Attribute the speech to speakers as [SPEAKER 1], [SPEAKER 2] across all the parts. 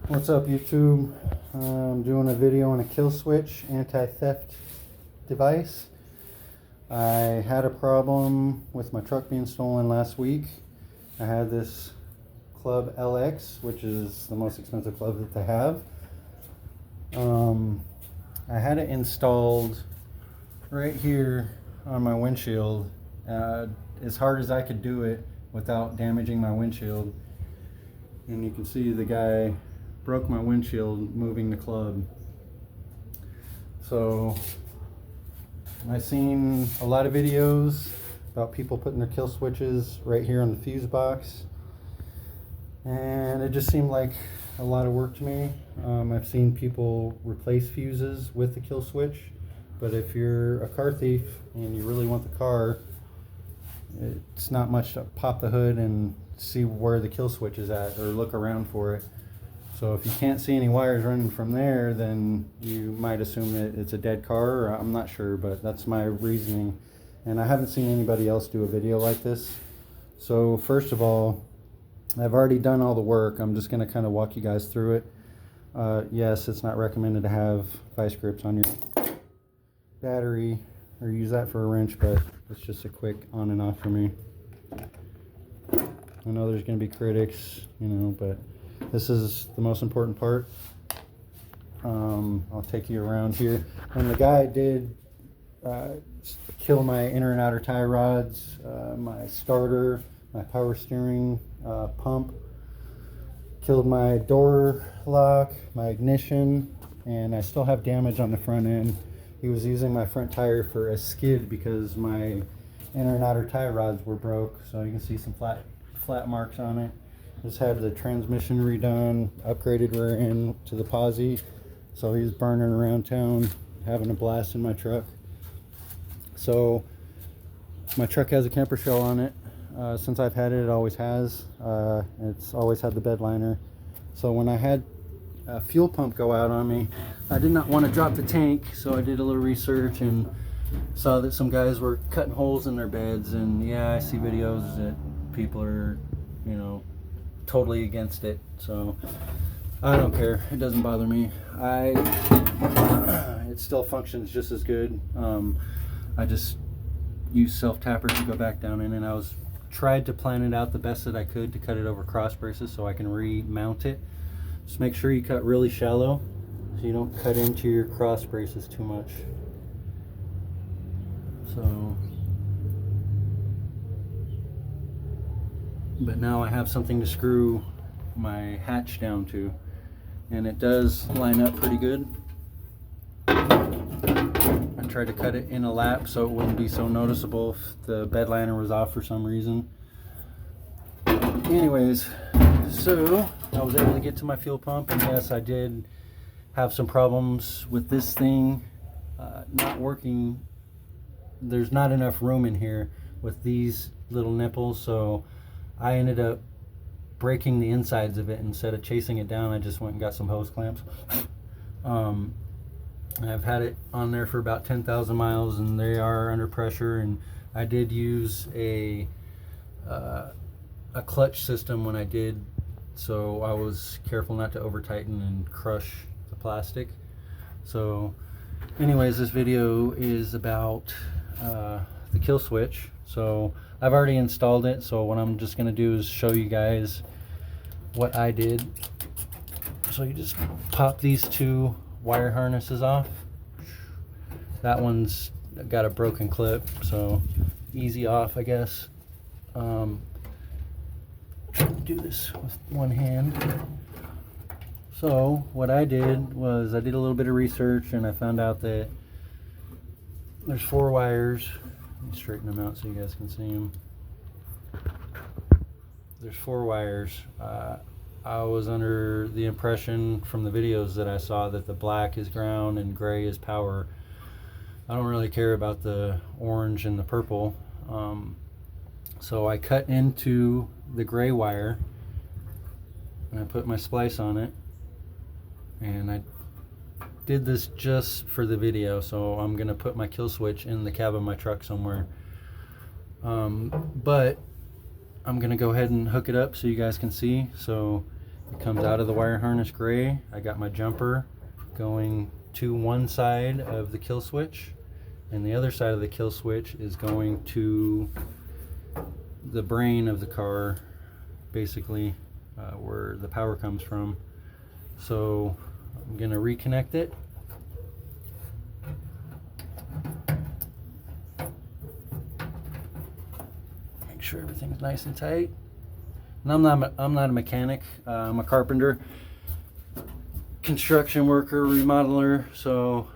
[SPEAKER 1] What's up, YouTube? I'm doing a video on a kill switch anti-theft device. I had a problem with my truck being stolen last week. I had this Club LX, which is the most expensive club that they have. I had it installed right here on my windshield, as hard as I could do it without damaging my windshield. And you can see the guy broke my windshield moving the club. So I've seen a lot of videos about people putting their kill switches right here on the fuse box, and it just seemed like a lot of work to me. I've seen people replace fuses with the kill switch, but if you're a car thief and you really want the car, it's not much to pop the hood and see where the kill switch is at or look around for it. So if you can't see any wires running from there, then you might assume that it's a dead car, or I'm not sure, but that's my reasoning. And I haven't seen anybody else do a video like this. So first of all, I've already done all the work. I'm just going to kind of walk you guys through it. Yes, it's not recommended to have vice grips on your battery or use that for a wrench, but it's just a quick on and off for me. I know there's going to be critics, but this is the most important part. I'll take you around here. And the guy did kill my inner and outer tie rods, my starter, my power steering pump, killed my door lock, my ignition, and I still have damage on the front end. He was using my front tire for a skid because my inner and outer tie rods were broke, so you can see some flat marks on it. Just had the transmission redone, upgraded rear end to the Posi, so he's burning around town, having a blast in my truck. So my truck has a camper shell on it. Since I've had it, it always has. It's always had the bed liner. So when I had a fuel pump go out on me, I did not want to drop the tank, so I did a little research and saw that some guys were cutting holes in their beds. And yeah, I see videos that people are, totally against it. So I don't care. It doesn't bother me. It still functions just as good. I just use self tappers to go back down in, and I tried to plan it out the best that I could to cut it over cross braces so I can remount it. Just make sure you cut really shallow so you don't cut into your cross braces too much. But now I have something to screw my hatch down to, and it does line up pretty good. I tried to cut it in a lap so it wouldn't be so noticeable if the bed liner was off for some reason. Anyways, so I was able to get to my fuel pump, and yes, I did have some problems with this thing not working. There's not enough room in here with these little nipples, so I ended up breaking the insides of it. Instead of chasing it down, I just went and got some hose clamps. I've had it on there for about 10,000 miles, and they are under pressure, and I did use a clutch system when I did, so I was careful not to over tighten and crush the plastic. So anyways, this video is about the kill switch. So I've already installed it, so what I'm just going to do is show you guys what I did. So you just pop these two wire harnesses off. That one's got a broken clip, so easy off, I guess. Try to do this with one hand. So what I did was I did a little bit of research, and I found out that there's 4 wires. Let me straighten them out so you guys can see them. There's 4 wires. I was under the impression from the videos that I saw that the black is ground and gray is power. I don't really care about the orange and the purple. So I cut into the gray wire and I put my splice on it, and I did this just for the video, so I'm gonna put my kill switch in the cab of my truck somewhere. But I'm gonna go ahead and hook it up so you guys can see. So It comes out of the wire harness gray. I got my jumper going to one side of the kill switch, and the other side of the kill switch is going to the brain of the car, basically where the power comes from. So I'm going to reconnect it. Make sure everything's nice and tight. And I'm not a mechanic. I'm a carpenter, construction worker, remodeler, so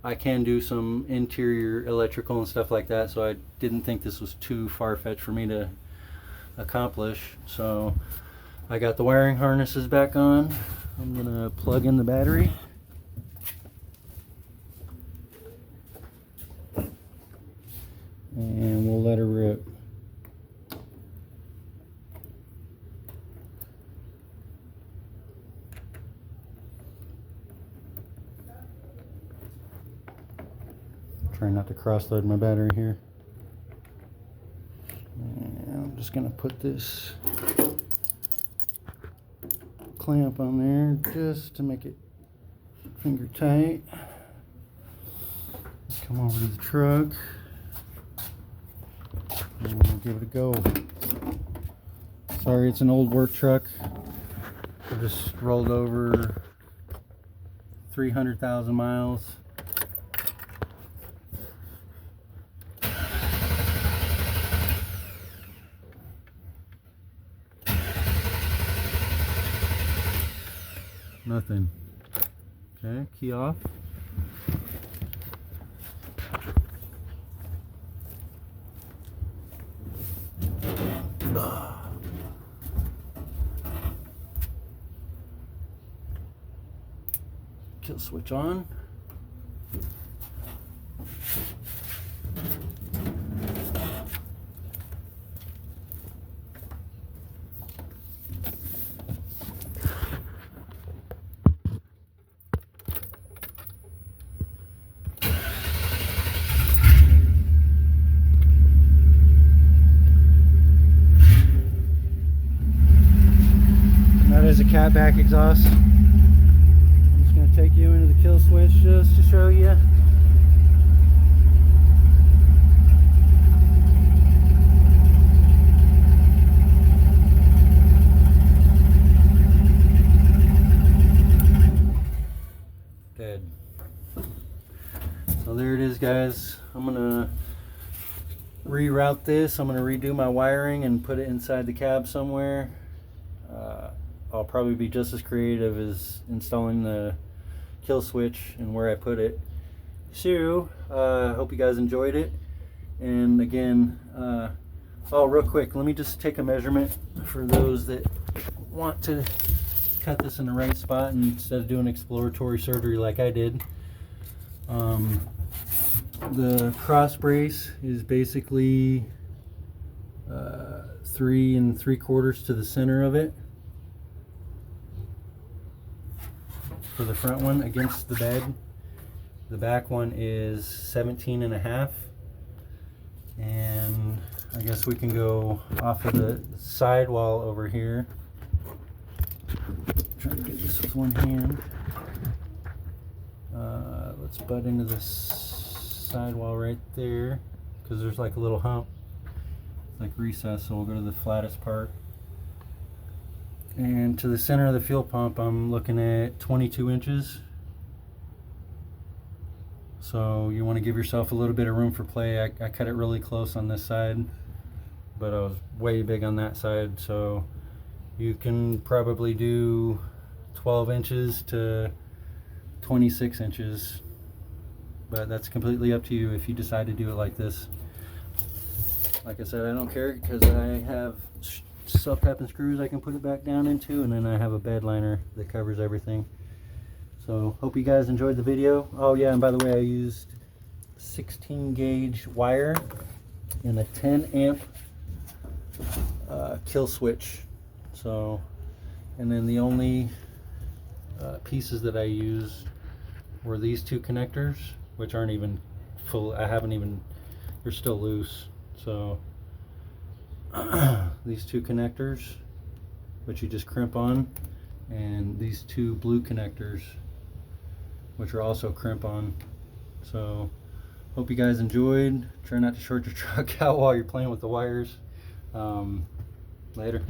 [SPEAKER 1] I can do some interior electrical and stuff like that, so I didn't think this was too far-fetched for me to accomplish. So I got the wiring harnesses back on. I'm gonna plug in the battery. And we'll let her rip. Trying not to cross-load my battery here. And I'm just gonna put this clamp on there just to make it finger tight. Let's come over to the truck and we'll give it a go. Sorry, it's an old work truck. I just rolled over 300,000 miles. Nothing. Okay, key off. Kill switch on. That is a catback exhaust. I'm just going to take you into the kill switch just to show you. Dead. So there it is, guys. I'm going to reroute this. I'm going to redo my wiring and put it inside the cab somewhere. I'll probably be just as creative as installing the kill switch and where I put it. So, hope you guys enjoyed it. And again, oh, real quick, let me just take a measurement for those that want to cut this in the right spot instead of doing exploratory surgery like I did. The cross brace is basically 3 3/4 to the center of it for the front one against the bed. The back one is 17.5, and I guess we can go off of the sidewall over here. Trying to do this with one hand. Let's butt into this sidewall right there because there's like a little hump, like recess, so we'll go to the flattest part. And to the center of the fuel pump, I'm looking at 22 inches. So you want to give yourself a little bit of room for play. I cut it really close on this side, but I was way big on that side. So you can probably do 12 inches to 26 inches. But that's completely up to you if you decide to do it like this. Like I said, I don't care because I have self-tapping screws I can put it back down into, and then I have a bed liner that covers everything. So hope you guys enjoyed the video. Oh yeah, and by the way, I used 16 gauge wire and a 10 amp kill switch. So, and then the only pieces that I used were these two connectors, which aren't even full. I haven't even, they're still loose. So these two connectors, which you just crimp on, and these two blue connectors, which are also crimp on. So hope you guys enjoyed. Try not to short your truck out while you're playing with the wires. Later.